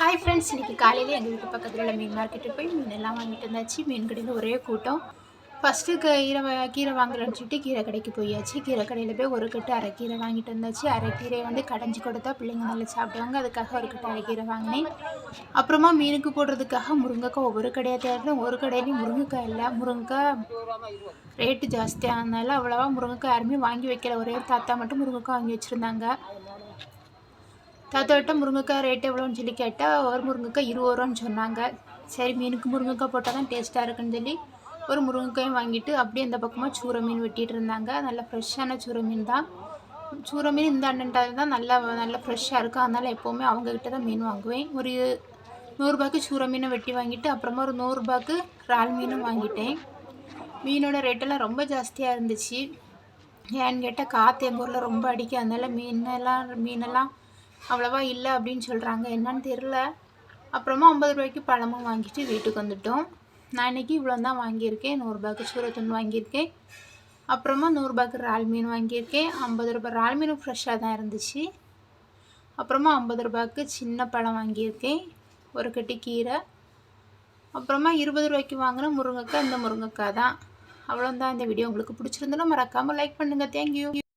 Hi friends, இன்றைக்கி காலையில் எங்கள் வீட்டு பக்கத்தில் உள்ள மீன் மார்க்கெட்டுக்கு போய் மீன் எல்லாம் வாங்கிட்டு வந்தாச்சு. மீன் கடையில் ஒரே கூட்டம். ஃபஸ்ட்டு கீரை வாங்குறேன்னு சொல்லிட்டு கீரை கடைக்கு போயாச்சு. கீரை கடையில் போய் ஒரு கட்டு அரைக்கீரை வாங்கிட்டு வந்தாச்சு. அரைக்கீரையை வந்து கடைஞ்சி கொடுத்தா பிள்ளைங்க நல்லா சாப்பிடுவாங்க. அதுக்காக ஒரு கட்டு அரைக்கீரை வாங்கினேன். அப்புறமா மீனுக்கு போடுறதுக்காக முருங்கைக்காய் ஒவ்வொரு கடையாக தேடுறேன். ஒரு கடையிலையும் முருங்கைக்காய் இல்லை. முருங்கைக்காய் ரேட்டு ஜாஸ்தியானதுனால அவ்வளோவா முருங்கைக்காய் யாருமே வாங்கி வைக்கல. ஒரே தாத்தா மட்டும் முருங்கைக்காய் வாங்கி வச்சுருந்தாங்க. தாத்தாட்ட முருங்கைக்காய் ரேட் எவ்வளோன்னு சொல்லி கேட்டால் ஒரு முருங்கைக்காய் 20 ரூபான்னு சொன்னாங்க. சரி, மீனுக்கு முருங்கைக்காய் போட்டால் தான் டேஸ்ட்டாக இருக்குன்னு சொல்லி ஒரு முருங்கைக்காயும் வாங்கிட்டு அப்படியே இந்த பக்கமாக சூரை மீன் வெட்டிகிட்டு இருந்தாங்க. நல்லா ஃப்ரெஷ்ஷான சூரை மீன் தான். சூரை மீன் இந்த அண்ணன்ட்டால் தான் நல்லா ஃப்ரெஷ்ஷாக இருக்கும். அதனால் எப்போவுமே அவங்கக்கிட்ட தான் மீன் வாங்குவேன். ஒரு 100 ரூபாய்க்கு சூரை மீனை வெட்டி வாங்கிட்டு அப்புறமா ஒரு 100 ரூபாய்க்கு இறால் மீனும் வாங்கிட்டேன். மீனோட ரேட்டெல்லாம் ரொம்ப ஜாஸ்தியாக இருந்துச்சு. ஏன்னு கேட்டால் காற்று எங்கள் ஊரில் ரொம்ப அடிக்கும். அதனால் மீனெல்லாம் அவ்வளோவா இல்லை அப்படின்னு சொல்கிறாங்க. என்னன்னு தெரில. அப்புறமா 50 ரூபாய்க்கு பழமும் வாங்கிட்டு வீட்டுக்கு வந்துட்டோம். நான் இன்றைக்கி இவ்வளோ தான் வாங்கியிருக்கேன். 100 ரூபாய்க்கு சூரத்துண் வாங்கியிருக்கேன். அப்புறமா 100 ரூபாய்க்கு இறால் மீன் வாங்கியிருக்கேன். 50 ரூபாய் இறால் மீனும் ஃப்ரெஷ்ஷாக தான் இருந்துச்சு. அப்புறமா 50 ரூபாய்க்கு சின்ன பழம் வாங்கியிருக்கேன். ஒரு கட்டி கீரை. அப்புறமா 20 ரூபாய்க்கு வாங்கின முருங்கைக்காய். இந்த முருங்கைக்காய் தான். அவ்வளோதான். இந்த வீடியோ உங்களுக்கு பிடிச்சிருந்தனா மறக்காமல் லைக் பண்ணுங்கள். தேங்க்யூ.